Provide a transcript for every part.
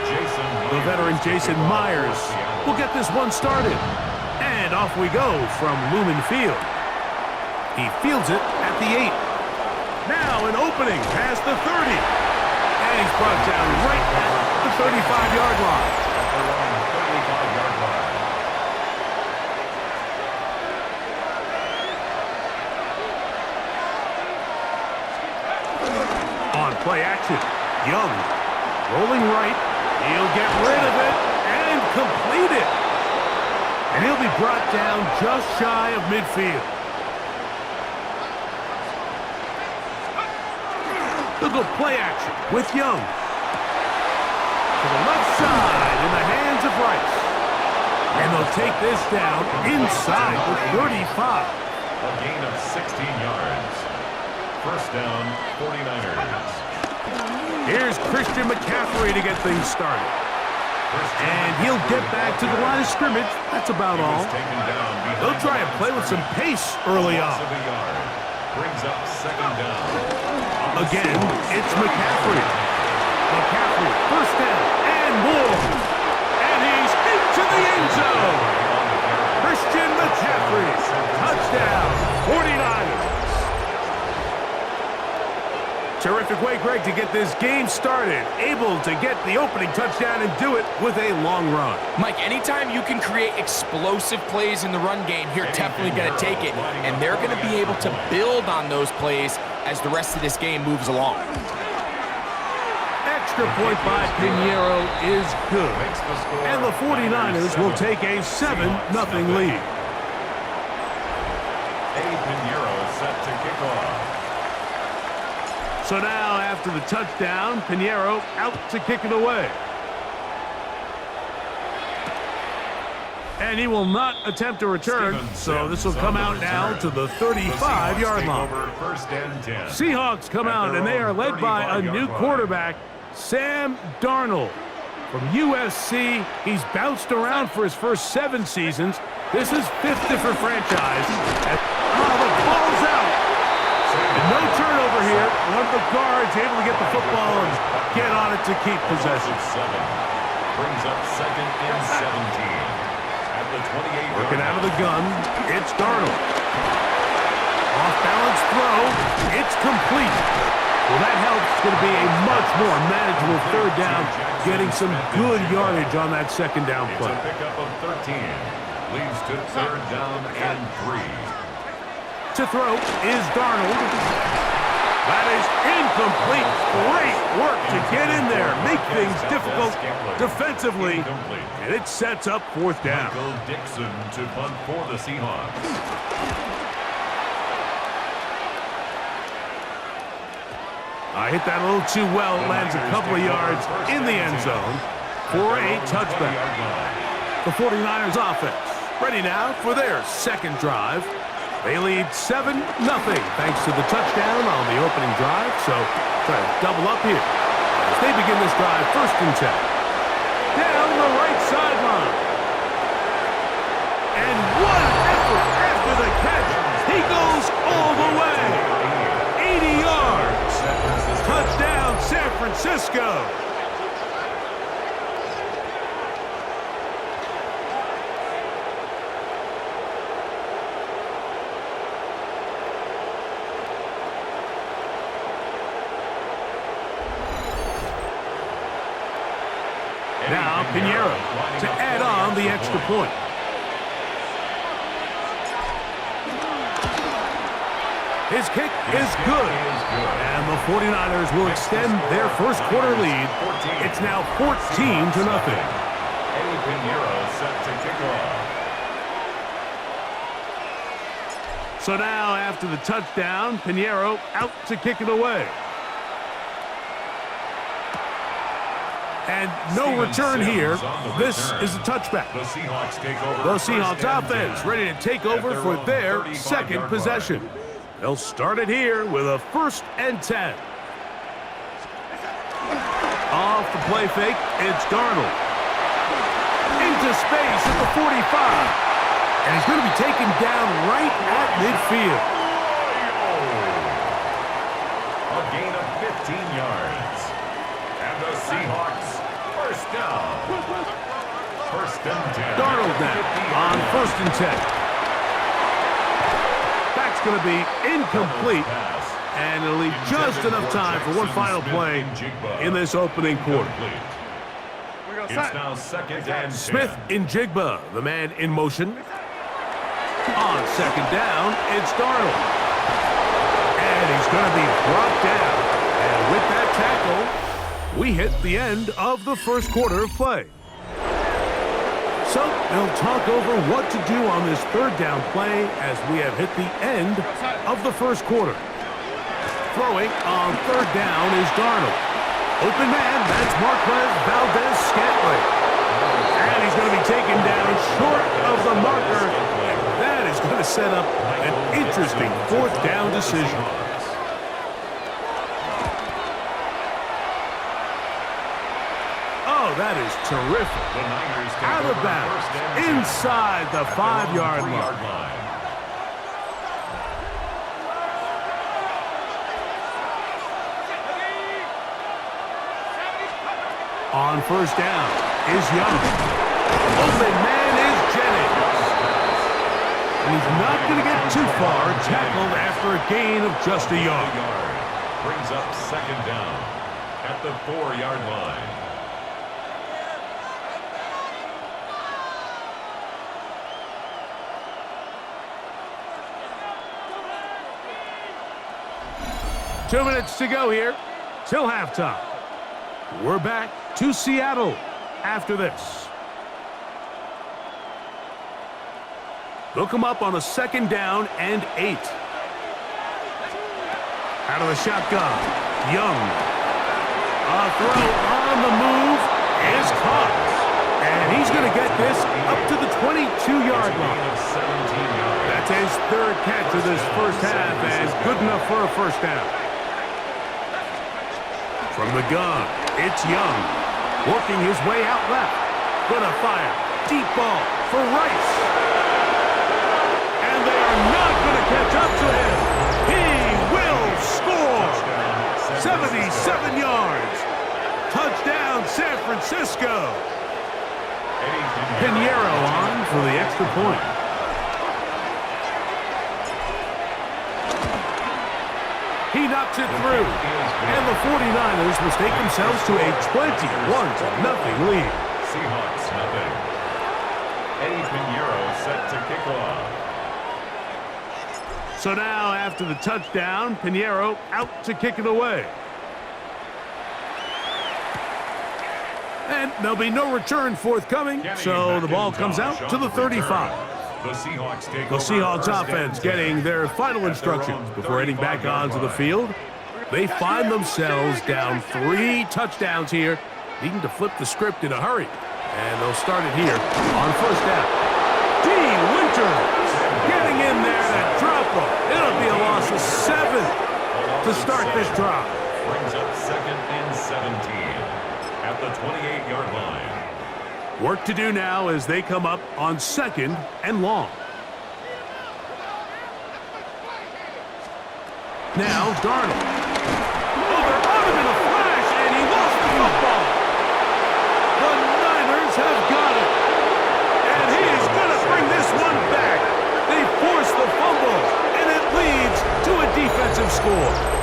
The veteran Jason Myers will get this one started. And off we go from Lumen Field. He fields it at the 8. Now an opening past the 30. And he's brought down right at the 35-yard line. On play action, Young rolling right. He'll get rid of it and complete it. And he'll be brought down just shy of midfield. They'll go play action with Young. To the left side in the hands of Rice. And they'll take this down inside the 35. A gain of 16 yards. First down, 49ers. Here's Christian McCaffrey to get things started. And he'll get back to the line of scrimmage. That's about all. They'll try and play with some pace early on. Brings up second down. Again, it's McCaffrey. McCaffrey, first down and more. And he's into the end zone. Christian McCaffrey, touchdown, 49ers. Terrific way, Greg, to get this game started. Able to get the opening touchdown and do it with a long run. Mike, anytime you can create explosive plays in the run game, you're definitely going to take it. And they're going to be able to build on those plays as the rest of this game moves along. Extra point by Pinheiro is good. And the 49ers will take a 7-0 lead. Pinheiro set to kick off. So now, after the touchdown, Pinheiro out to kick it away. And he will not attempt a return, so this will come out now to the 35-yard line. Seahawks come out, and they are led by a new quarterback, Sam Darnold. From USC, he's bounced around for his first 7 seasons. This is 5th different franchise. And, the ball's out. And no turnover here. One of the guards able to get the football and get on it to keep possession. Brings up second and 17. At the 28. Working out of the gun, it's Darnold. Off-balance throw, it's complete. Well, that helps. It's going to be a much more manageable third down, getting some good yardage on that second down play. It's a pickup of 13. Leads to third down and 3. To throw is Darnold. That is incomplete. Great work to get in there, make things difficult defensively, and it sets up 4th down. Michael Dixon to punt for the Seahawks. I hit that a little too well. It lands a couple of yards in the end zone for a touchback. The 49ers offense ready now for their second drive. They lead 7-0 thanks to the touchdown on the opening drive. So try to double up here as they begin this drive, 1st and 10. Down the right sideline. And what an effort after the catch. He goes all the way. 80 yards. Touchdown, San Francisco. Now Pinheiro to add on the extra point. His kick is good. And the 49ers will extend their first quarter lead. It's now 14-0. Pinheiro set to kick off. So now, after the touchdown, Pinheiro out to kick it away. And no return here. This is a touchback. The Seahawks take over. The Seahawks offense ready to take over for their second possession. They'll start it here with a 1st and 10. Off the play fake, it's Darnold. Into space at the 45. And he's going to be taken down right at midfield. A gain of 15 yards. And the Seahawks first down. First and 10. Darnold now on 1st and 10. That's going to be incomplete, and it'll leave just enough time for one final play in this opening quarter. It's now 2nd and 10. Smith-Njigba, the man in motion. On 2nd down, it's Darnold. And he's going to be brought down. And with that tackle, we hit the end of the first quarter of play. So they'll talk over what to do on this 3rd down play as we have hit the end of the first quarter. Throwing on 3rd down is Darnold. Open man, that's Marquez Valdez-Scantling. And he's going to be taken down short of the marker. And that is going to set up an interesting 4th down decision. Oh, that is terrific. Out of bounds, inside the 5-yard line. On 1st down is Young. Open man is Jennings. And he's not going to get too far, tackled after a gain of just a yard. Brings up 2nd down at the 4-yard line. Two minutes to go here till halftime. We're back to Seattle after this. They'll come up on a 2nd down and 8. Out of the shotgun, Young. A throw on the move is caught. And he's going to get this up to the 22-yard line. That's his 3rd catch of this first half and good enough for a 1st down. From the gun, it's Young, working his way out left. Gonna fire, deep ball for Rice. And they are not gonna catch up to him. He will score. 77 yards. Touchdown, San Francisco. Pinheiro on for the extra point. He knocks it through, and the 49ers mistake themselves to a 21-0 lead. Seahawks nothing. Eddie Pinheiro set to kick off. So now, after the touchdown, Pinheiro out to kick it away. And there'll be no return forthcoming, so the ball comes out to the 35. The Seahawks offense getting their final instructions before heading back onto the field. They find themselves down 3 touchdowns here, needing to flip the script in a hurry. And they'll start it here on 1st down. D. Winters getting in there to drop them. It'll be a loss of 7 to start this drive. Brings up 2nd and 17 at the 28-yard line. Work to do now as they come up on 2nd and long. Now Darnold. Oh, they're on him in a flash, and he lost the football. The Niners have got it. And he is going to bring this one back. They force the fumble, and it leads to a defensive score.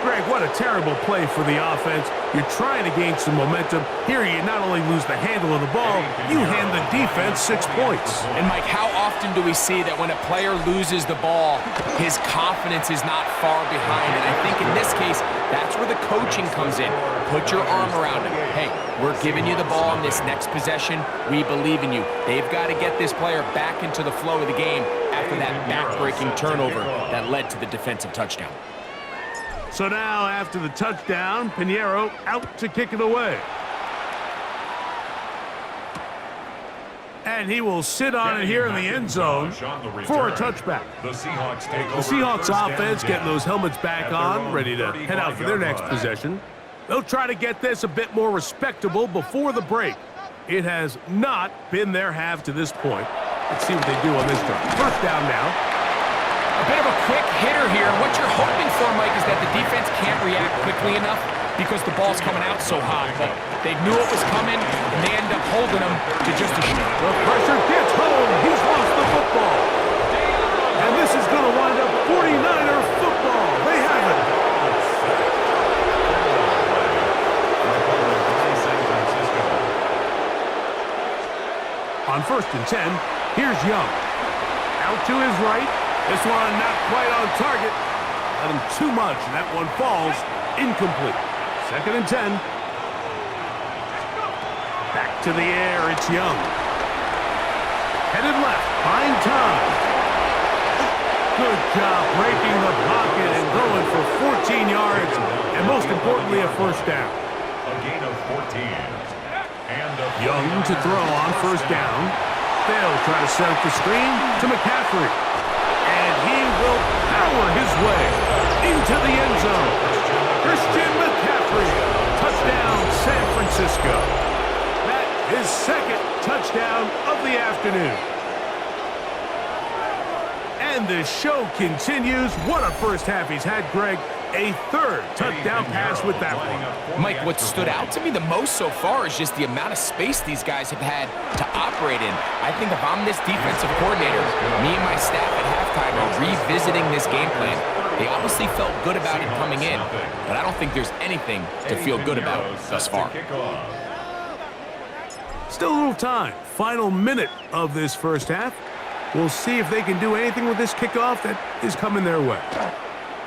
Greg, what a terrible play for the offense. You're trying to gain some momentum. Here you not only lose the handle of the ball, you hand the defense 6 points. And Mike, how often do we see that when a player loses the ball, his confidence is not far behind? And I think in this case, that's where the coaching comes in. Put your arm around him. Hey, we're giving you the ball in this next possession. We believe in you. They've got to get this player back into the flow of the game after that back-breaking turnover that led to the defensive touchdown. So now, after the touchdown, Pinheiro out to kick it away. And he will sit on it here in the end zone for a touchback. The Seahawks offense getting those helmets back on, ready to head out for their next possession. They'll try to get this a bit more respectable before the break. It has not been their half to this point. Let's see what they do on this drive. 1st down now. A bit of a quick hitter here. What you're hoping for, Mike, is that the defense can't react quickly enough because the ball's coming out so hot. But they knew it was coming, and they end up holding him to just a shot. The pressure gets home. He's lost the football. And this is going to wind up 49er football. They have it. On 1st and 10, here's Young. Out to his right. This one not quite on target. Let him too much, and that one falls incomplete. 2nd and 10. Back to the air, it's Young. Headed left, find time. Good job breaking the pocket and going for 14 yards, and most importantly, a first down. A gain of 14. Young to throw on 1st down. They'll try to set up the screen to McCaffrey. And he will power his way into the end zone. Christian McCaffrey, touchdown San Francisco. That is 2nd touchdown of the afternoon. And the show continues. What a first half he's had, Greg. A 3rd touchdown pass with that one. Mike, what stood out to me the most so far is just the amount of space these guys have had to operate in. I think if I'm this defensive coordinator, me and my staff at halftime are revisiting this game plan. They obviously felt good about it coming in, but I don't think there's anything to feel good about thus far. Still a little time. Final minute of this first half. We'll see if they can do anything with this kickoff that is coming their way.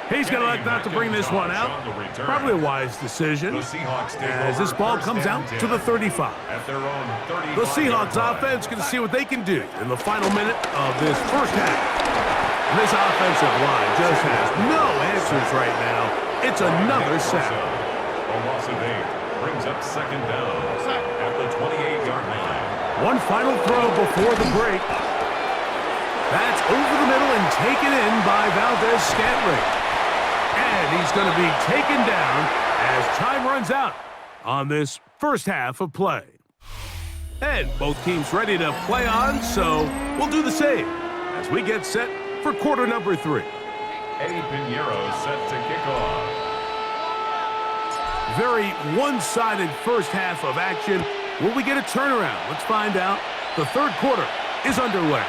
He's going to elect not to bring this one out. Probably a wise decision as this ball comes out to the 35. The Seahawks offense going to see what they can do in the final minute of this first half. And this offensive line just has no answers right now. It's another sack. A loss of 8 brings up 2nd down at the 28-yard line. One final throw before the break. That's over the middle and taken in by Valdez-Scantling. And he's going to be taken down as time runs out on this first half of play. And both teams ready to play on, so we'll do the same as we get set for quarter number 3. Eddie Pinheiro set to kick off. Very one-sided first half of action. Will we get a turnaround? Let's find out. The 3rd quarter is underway.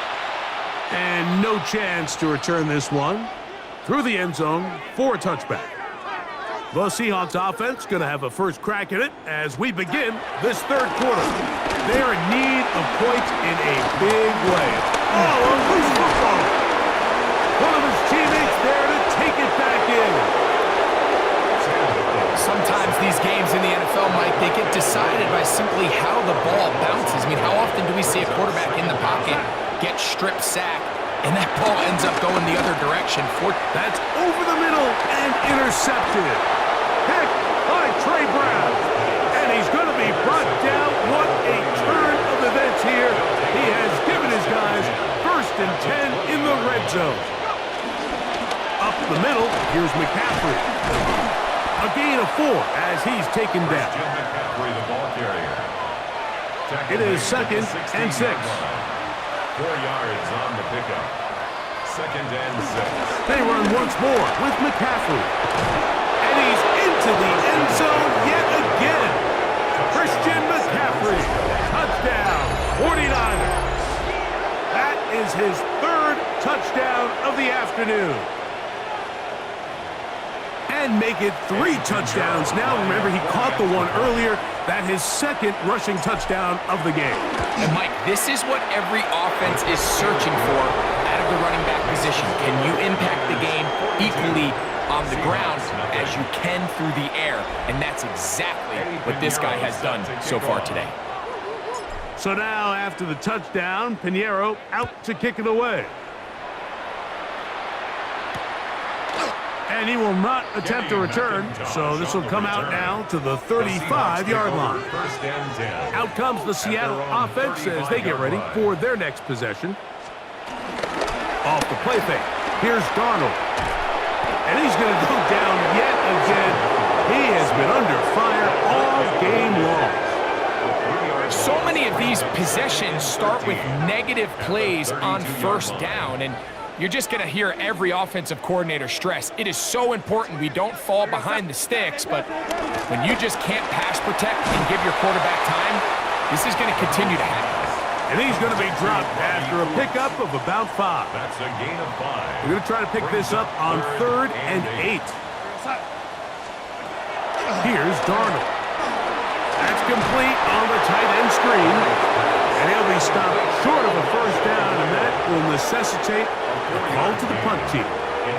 And no chance to return this one through the end zone for a touchback. The Seahawks offense going to have a first crack at it as we begin this 3rd quarter. They are in need of points in a big way. Oh, a loose football. One of his teammates there to take it back in. Sometimes these games in the NFL, Mike, they get decided by simply how the ball bounces. I mean, how often do we see a quarterback in the pocket get strip sacked, and that ball ends up going the other direction? That's over the middle and intercepted. Picked by Trey Brown. And he's going to be brought down. What a turn of events here. He has given his guys 1st and 10 in the red zone. Up the middle, here's McCaffrey. A gain of 4 as he's taken down. McCaffrey, the ball carrier. It is 2nd and 6. 4 yards on the pickup. 2nd and 6. They run once more with McCaffrey. And he's into the end zone yet again. Christian McCaffrey. Touchdown, 49ers. That is his 3rd touchdown of the afternoon. And make it 3 touchdowns now. Remember, he caught the one earlier. That his 2nd rushing touchdown of the game. And Mike, this is what every offense is searching for out of the running back position. Can you impact the game equally on the ground as you can through the air? And that's exactly what this guy has done so far today. So now, after the touchdown, Pinheiro out to kick it away. And he will not attempt a return, so this will come out now to the 35-yard line. Out comes the Seattle offense as they get ready for their next possession. Off the play fake, here's Darnold. And he's going to go down yet again. He has been under fire all game long. So many of these possessions start with negative plays on 1st down, and you're just going to hear every offensive coordinator stress. It is so important we don't fall behind the sticks, but when you just can't pass protect and give your quarterback time, this is going to continue to happen. And he's going to be dropped after a pickup of about 5. That's a gain of 5. We're going to try to pick this up on 3rd and 8. Here's Darnold. That's complete on the tight end screen. And he'll be stopped short of a first down, and that will necessitate a call to the punt team.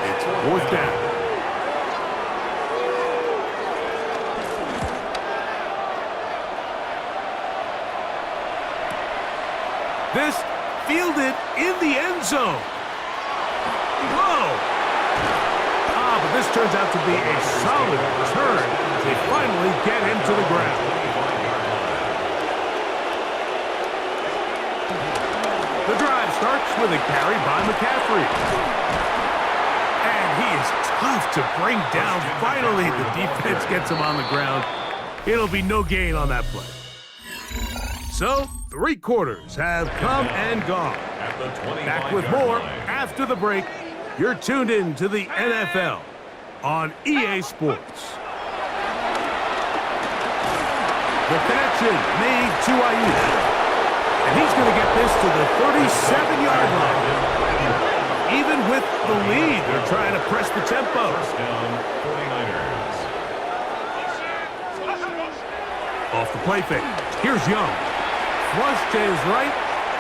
It's 4th down. This fielded in the end zone. Whoa! But this turns out to be a solid return. They finally get him to the ground. The drive starts with a carry by McCaffrey. And he is tough to bring down. Finally, the defense gets him on the ground. It'll be no gain on that play. So, 3 quarters have come and gone. Back with more after the break. You're tuned in to the NFL on EA Sports. The connection made to Ayuk. And he's going to get this to the 37-yard line. Even with the lead, they're trying to press the tempo. First down, 49ers. Off the play fake. Here's Young. Flush to his right.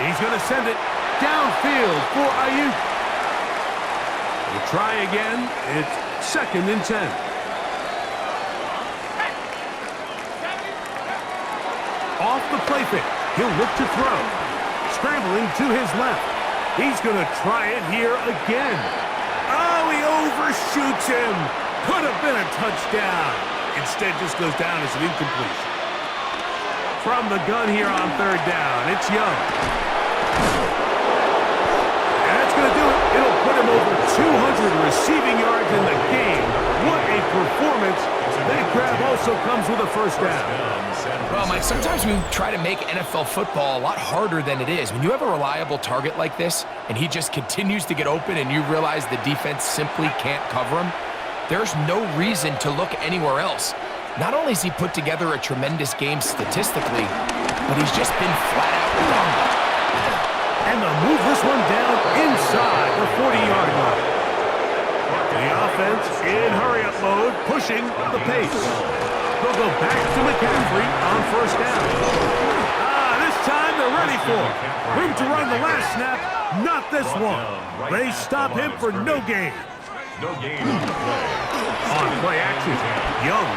He's going to send it downfield for Ayuk. We'll try again. It's 2nd and 10. Off the play fake. He'll look to throw. Scrambling to his left. He's going to try it here again. Oh, he overshoots him. Could have been a touchdown. Instead, just goes down as an incompletion. From the gun here on 3rd down, it's Young. And that's going to do it. It'll put him over 200 receiving yards in the game. What a performance. That grab also comes with a first down. Well, Mike, sometimes we try to make NFL football a lot harder than it is. When you have a reliable target like this, and he just continues to get open and you realize the defense simply can't cover him, there's no reason to look anywhere else. Not only has he put together a tremendous game statistically, but he's just been flat out dominant. And they'll move this one down inside the 40-yard line. The offense in hurry-up mode, pushing the pace. They'll go back to McCaffrey on first down. This time they're ready for it. Room to run the last snap, not this one. They stop him for no gain. No gain on the play. On play action, Young.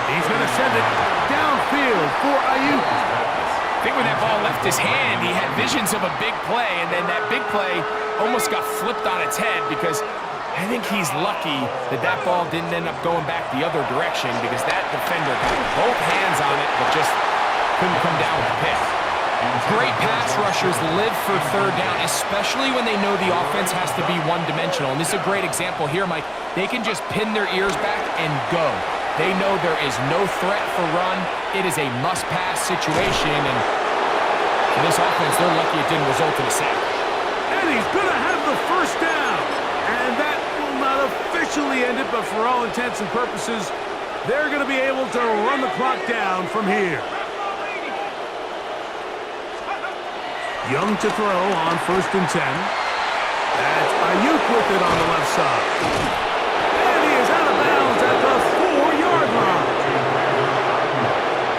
He's going to send it downfield for Ayuk. I think when that ball left his hand, he had visions of a big play, and then that big play almost got flipped on its head because I think he's lucky that that ball didn't end up going back the other direction because that defender got both hands on it but just couldn't come down with the pick. Great pass rushers live for 3rd down, especially when they know the offense has to be one-dimensional. And this is a great example here, Mike. They can just pin their ears back and go. They know there is no threat for run. It is a must-pass situation, and for this offense, they're lucky it didn't result in a sack. And he's going to have the first down. And that will not officially end it, but for all intents and purposes, they're going to be able to run the clock down from here. Young to throw on 1st and 10. That's Ayuk with it on the left side. And he is out of bounds at the 4-yard line.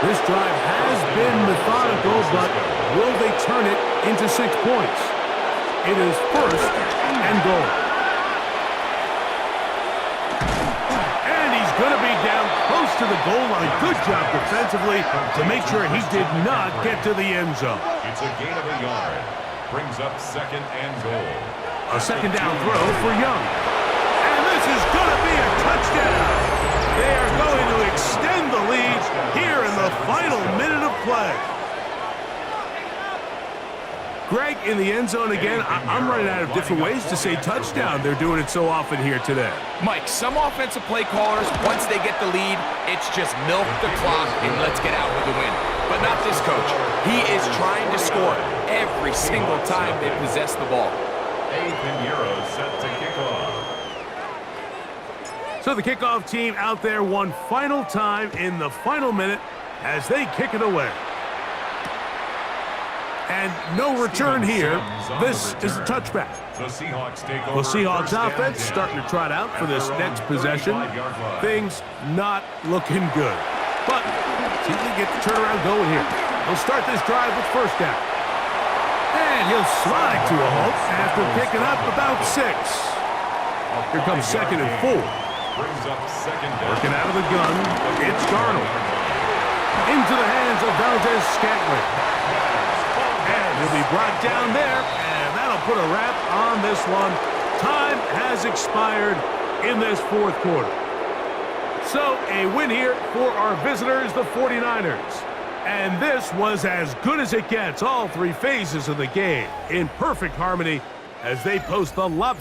This drive has been methodical, but will they turn it into 6 points? It is 1st and goal. And he's going to be down close to the goal line. Good job defensively to make sure he did not get to the end zone. It's a gain of a yard. Brings up 2nd and goal. A 2nd down throw for Young. And this is going to be a touchdown. They are going to extend the lead here in the final minute of play. Greg, in the end zone again, I'm running out of different ways to say touchdown. They're doing it so often here today. Mike, some offensive play callers, once they get the lead, it's just milk the clock and let's get out with the win. But not this coach. He is trying to score every single time they possess the ball. Pinheiro set to kick off. So the kickoff team out there one final time in the final minute as they kick it away. And no return here. This is a touchback. The Seahawks take The over. Seahawks offense starting to trot out for this next possession. Things not looking good. But see if they get the turnaround going here. They'll start this drive with first down. And he'll slide to a halt after picking up about 6. Here comes 2nd and 4. Brings up 2nd down. Working out of the gun, it's Darnold. Into the hands of Valdez-Scantling. And he'll be brought down there, and that'll put a wrap on this one. Time has expired in this 4th quarter. So a win here for our visitors, the 49ers. And this was as good as it gets. All 3 phases of the game in perfect harmony as they post the lopsided